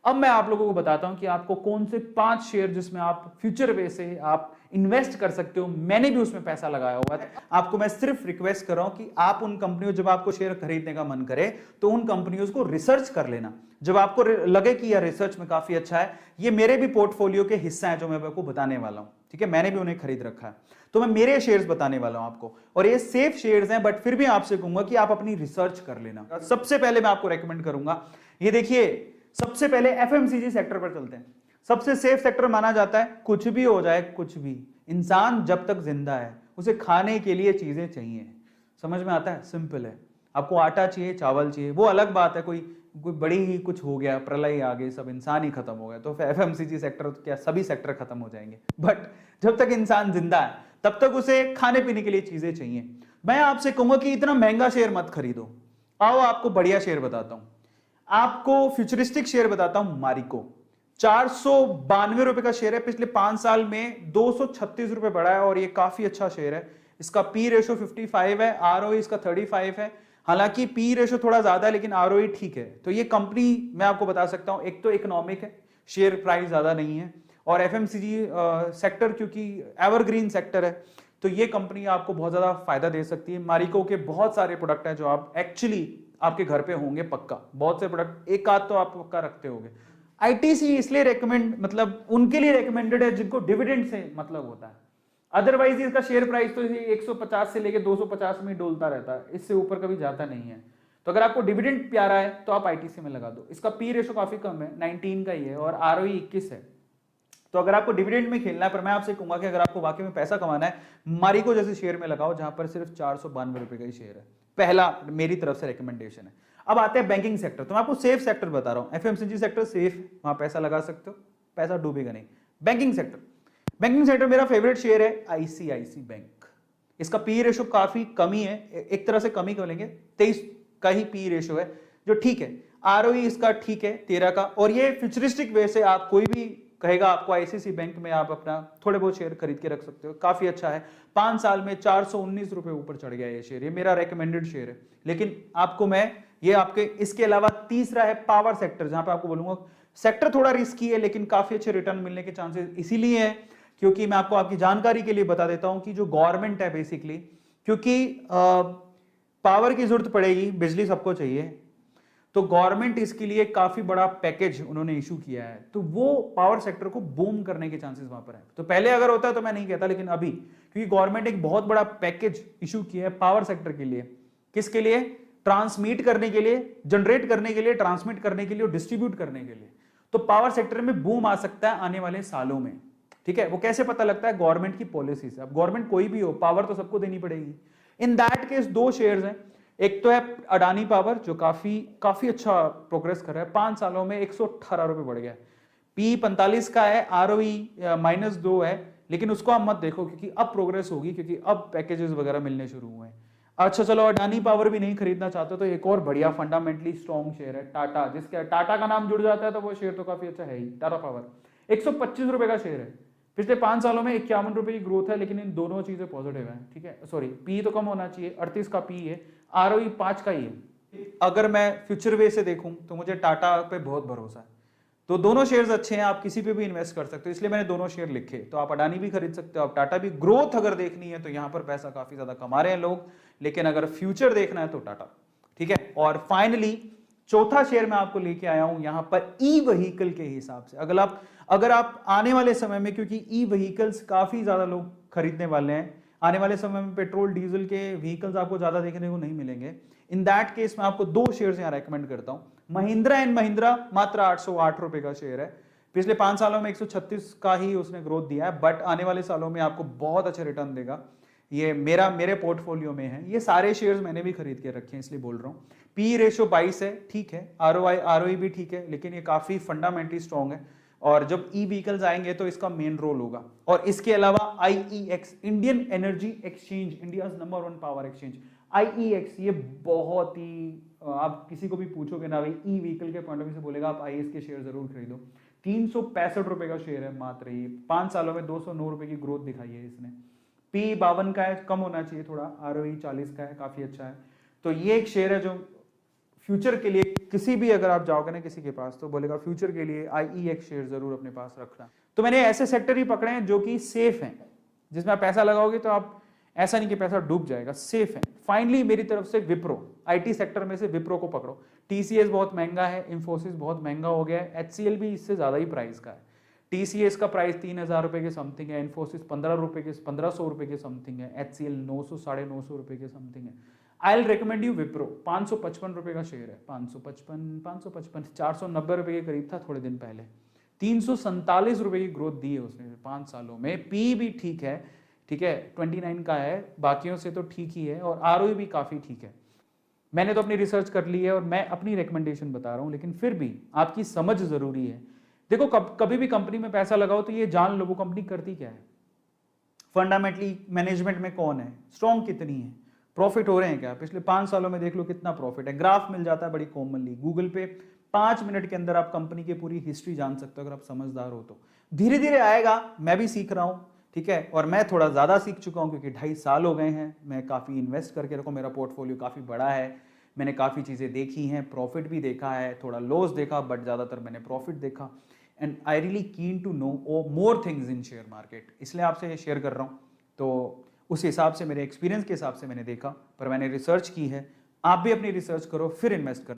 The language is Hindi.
अब मैं आप लोगों को बताता हूं कि आपको कौन से 5 शेयर जिसमें आप फ्यूचर वे से आप इन्वेस्ट कर सकते हो। मैंने भी उसमें पैसा लगाया हुआ है। आपको मैं सिर्फ रिक्वेस्ट कर रहा हूं कि आप उन कंपनियों, जब आपको शेयर खरीदने का मन करे तो उन कंपनियों को रिसर्च कर लेना। जब आपको लगे कि यह रिसर्च में काफी अच्छा है, ये मेरे भी पोर्टफोलियो के हिस्सा है जो मैं आपको बताने वाला हूं, ठीक है, मैंने भी उन्हें खरीद रखा है, तो मैं मेरे शेयर्स बताने वाला हूं आपको, और ये सेफ शेयर्स हैं, बट फिर भी आपसे कहूंगा कि आप अपनी रिसर्च कर लेना। सबसे पहले मैं आपको रेकमेंड करूंगा, ये देखिए, सबसे पहले एफएमसीजी सेक्टर पर चलते हैं। सबसे सेफ सेक्टर माना जाता है, कुछ भी हो जाए, कुछ भी, इंसान जब तक जिंदा है उसे खाने के लिए चीजें चाहिए। समझ में आता है? सिंपल है। आपको आटा चाहिए, चावल चाहिए, वो अलग बात है, कोई कोई बड़ी ही कुछ हो गया, प्रलय आ गई, सब इंसान ही खत्म हो गया, तो एफएमसीजी सेक्टर क्या, सभी सेक्टर खत्म हो जाएंगे। बट जब तक इंसान जिंदा है तब तक उसे खाने पीने के लिए चीजें चाहिए। मैं आपसे कहूंगा कि इतना महंगा शेयर मत खरीदो। आओ आपको बढ़िया शेयर बताता हूं, आपको फ्यूचरिस्टिक शेयर बताता हूं। मारिको 492 रुपए का शेयर है, पिछले 5 साल में 236 रुपए बढ़ा है, और ये काफी अच्छा शेयर है। इसका पी रेशो 55 है, आरओई इसका 35 है। हालांकि पी रेशो थोड़ा ज्यादा है लेकिन आरओई ठीक है। तो ये कंपनी मैं आपको बता सकता हूं, एक तो इकोनॉमिक है, शेयर प्राइस ज्यादा नहीं है, और एफएमसीजी सेक्टर क्योंकि एवरग्रीन सेक्टर है, तो ये कंपनी आपको बहुत ज्यादा फायदा दे सकती है। मारिको के बहुत सारे प्रोडक्ट हैं जो आप एक्चुअली आपके घर पे होंगे पक्का, बहुत से प्रोडक्ट, एक आध तो आप पक्का रखते होंगे। आईटीसी इसलिए रेकमेंड, मतलब उनके लिए रेकमेंडेड है जिनको डिविडेंड से मतलब होता है। अदरवाइज इसका शेयर प्राइस तो 150 से लेके 250 में डोलता रहता है, इससे ऊपर कभी जाता नहीं है। तो अगर आपको डिविडेंड प्यारा है तो आप आईटीसी में लगा दो। इसका पी रेशो काफी कम है, 19 का ही है, और आरओई 21 है। तो अगर आपको डिविडेंड में खेलना है, पर मैं आपसे कहूंगा कि अगर आपको वाकई में पैसा कमाना है, मारिको जैसे शेयर में लगाओ जहां पर सिर्फ 492 रुपए का ही शेयर है। पहला मेरी तरफ से रिकमेंडेशन है। अब आते हैं बैंकिंग सेक्टर, तो मैं आपको सेफ सेक्टर बता रहा हूं। एफएमसीजी सेक्टर सेफ, वहां पैसा लगा सकते हो, पैसा डूबेगा नहीं। बैंकिंग सेक्टर, बैंकिंग सेक्टर मेरा फेवरेट शेयर है आईसीआईसी बैंक। इसका पी रेशो काफी कमी है, एक तरह से कमी बोलेंगे, 23 का ही पी रेशो है, जो ठीक है। आरओई इसका ठीक है 13 का, और ये फ्यूचरिस्टिक वे से आप कोई भी कहेगा आपको आईसीआईसी बैंक में आप अपना थोड़े बहुत शेयर खरीद के रख सकते हो, काफी अच्छा है। 5 साल में 419 रुपए ऊपर चढ़ गया ये शेयर, ये मेरा रेकमेंडेड शेयर है। लेकिन आपको मैं ये आपके, इसके अलावा तीसरा है पावर सेक्टर, जहां पे आपको बोलूंगा सेक्टर थोड़ा रिस्की है लेकिन काफी अच्छे रिटर्न मिलने के चांसेस इसीलिए है क्योंकि मैं आपको आपकी जानकारी के लिए बता देता हूं कि जो गवर्नमेंट है बेसिकली, क्योंकि पावर की जरूरत पड़ेगी, बिजली सबको चाहिए, तो गवर्नमेंट इसके लिए काफी बड़ा पैकेज उन्होंने इशू किया है, तो वो पावर सेक्टर को बूम करने के चांसेस वहां पर है। तो पहले अगर होता तो मैं नहीं कहता, लेकिन अभी क्योंकि गवर्नमेंट एक बहुत बड़ा पैकेज इशू किया है पावर सेक्टर के लिए, किसके लिए? ट्रांसमिट करने के लिए, जनरेट करने के लिए, ट्रांसमिट करने के लिए और डिस्ट्रीब्यूट करने के लिए। तो पावर सेक्टर में बूम आ सकता है आने वाले सालों में, ठीक है। वो कैसे पता लगता है? गवर्नमेंट की पॉलिसी से। अब गवर्नमेंट कोई भी हो, पावर तो सबको देनी पड़ेगी। इन दैट केस दो शेयर्स हैं, एक तो है अडानी पावर जो काफी अच्छा प्रोग्रेस कर रहा है, 5 सालों में 118 रुपए बढ़ गया, पी 45 का है, आरओई -2 है, लेकिन उसको आप मत देखो क्योंकि अब प्रोग्रेस होगी, क्योंकि अब पैकेजेस वगैरह मिलने शुरू हुए हैं। अच्छा चलो, अडानी पावर भी नहीं खरीदना चाहते तो एक और बढ़िया फंडामेंटली स्ट्रॉन्ग शेयर है टाटा, जिसका टाटा का नाम जुड़ जाता है तो वो शेयर तो काफी अच्छा है ही। टाटा पावर 125 रुपए का शेयर है, पिछले 5 सालों में 51 रुपए की ग्रोथ है, लेकिन इन दोनों चीजें पॉजिटिव है, ठीक है। सॉरी, पी तो कम होना चाहिए, 38 का पी है, आरओई 5 का ही है। अगर मैं फ्यूचर वे से देखूं तो मुझे टाटा पे बहुत भरोसा है, तो दोनों शेयर्स अच्छे हैं, आप किसी पे भी इन्वेस्ट कर सकते हो, इसलिए मैंने दोनों शेयर लिखे। तो आप अडानी भी खरीद सकते हो, आप टाटा भी। ग्रोथ अगर देखनी है तो यहां पर पैसा काफी ज्यादा कमा रहे हैं लोग, लेकिन अगर फ्यूचर देखना है तो टाटा, ठीक है। और फाइनली चौथा शेयर मैं आपको लेके आया हूं यहां पर ई व्हीकल के हिसाब से। अगर आप आने वाले समय में, क्योंकि ई व्हीकल्स काफी ज्यादा लोग खरीदने वाले हैं, आने वाले समय में पेट्रोल डीजल के व्हीकल्स आपको ज्यादा देखने को नहीं मिलेंगे, इन दैट केस मैं आपको 2 शेयर्स यहां रेकमेंड करता हूं। महिंद्रा एंड महिंद्रा मात्र 808 रुपए का शेयर है, पिछले 5 सालों में 136 का ही उसने ग्रोथ दिया है, बट आने वाले सालों में आपको बहुत अच्छे रिटर्न देगा। ये मेरे पोर्टफोलियो में है, ये सारे शेयर्स मैंने भी खरीद के रखे हैं, इसलिए बोल रहा हूं। पी रेशो 22 है, ठीक है, आरओई भी ठीक है, लेकिन ये काफी फंडामेंटली स्ट्रॉन्ग है, और जब ई व्हीकल्स आएंगे तो इसका मेन रोल होगा। और इसके अलावा IEX, Indian energy exchange, India number 1 power exchange, IEX, ये बहुत ही, आप किसी को भी पूछोगे ना भाई ई व्हीकल के पॉइंट ऑफ व्यू से, बोलेगा आप आईईएक्स के शेयर जरूर खरीदो। 365 रुपए का शेयर है मात्र, ये 5 सालों में 209 रुपए की ग्रोथ दिखाई है इसने। पी 52 का है, कम होना चाहिए थोड़ा, आरओई 40 का है, काफी अच्छा है। तो ये एक शेयर है जो फ्यूचर के लिए किसी भी अगर आप जाओगे ना किसी के पास तो बोलेगा फ्यूचर के लिए IEX शेयर जरूर अपने पास रखना। तो मैंने ऐसे सेक्टर ही पकड़े हैं जो कि सेफ हैं, जिसमें आप पैसा लगाओगे तो आप ऐसा नहीं कि पैसा डूब जाएगा, सेफ है। फाइनली मेरी तरफ से विप्रो, IT सेक्टर में से विप्रो को पकड़ो। TCS बहुत महंगा है, इंफोसिस बहुत महंगा हो गया है, HCL भी इससे ज्यादा ही प्राइस का है। TCS का प्राइस 3,000 रुपए के समथिंग है, इंफोसिस 1500 रुपए के समथिंग है, HCL 900 950 रुपए के समथिंग है। I will recommend you Wipro. 555 रुपए का शेयर है, 555 490 रुपए के करीब था थोड़े दिन पहले। 347 रुपए की ग्रोथ दी है उसने 5 सालों में। पी भी ठीक है, ठीक है, 29 का है, बाकियों से तो ठीक ही है, और ROE भी काफी ठीक है। मैंने तो अपनी रिसर्च कर ली है और मैं अपनी रिकमेंडेशन बता रहा हूं, लेकिन फिर भी आपकी समझ जरूरी है। देखो कभी भी कंपनी में पैसा लगाओ तो ये जान लो वो कंपनी करती क्या है, फंडामेंटली मैनेजमेंट में कौन है, स्ट्रॉन्ग कितनी है, प्रॉफिट हो रहे हैं क्या, पिछले 5 सालों में देख लो कितना प्रॉफिट है। ग्राफ मिल जाता है बड़ी कॉमनली गूगल पे, 5 मिनट के अंदर आप कंपनी की पूरी हिस्ट्री जान सकते हो अगर आप समझदार हो तो। धीरे धीरे आएगा, मैं भी सीख रहा हूं, ठीक है, और मैं थोड़ा ज्यादा सीख चुका हूं क्योंकि 2.5 साल हो गए हैं, मैं काफी इन्वेस्ट करके रखूं, मेरा पोर्टफोलियो काफी बड़ा है, मैंने काफी चीजें देखी हैं, प्रॉफिट भी देखा है, थोड़ा लॉस देखा, बट ज्यादातर मैंने प्रॉफिट देखा। And I really keen to know more things in share market, इसलिए आपसे शेयर कर रहा हूं। तो उस हिसाब से मेरे एक्सपीरियंस के हिसाब से मैंने देखा, पर मैंने रिसर्च की है, आप भी अपनी रिसर्च करो फिर इन्वेस्ट करो।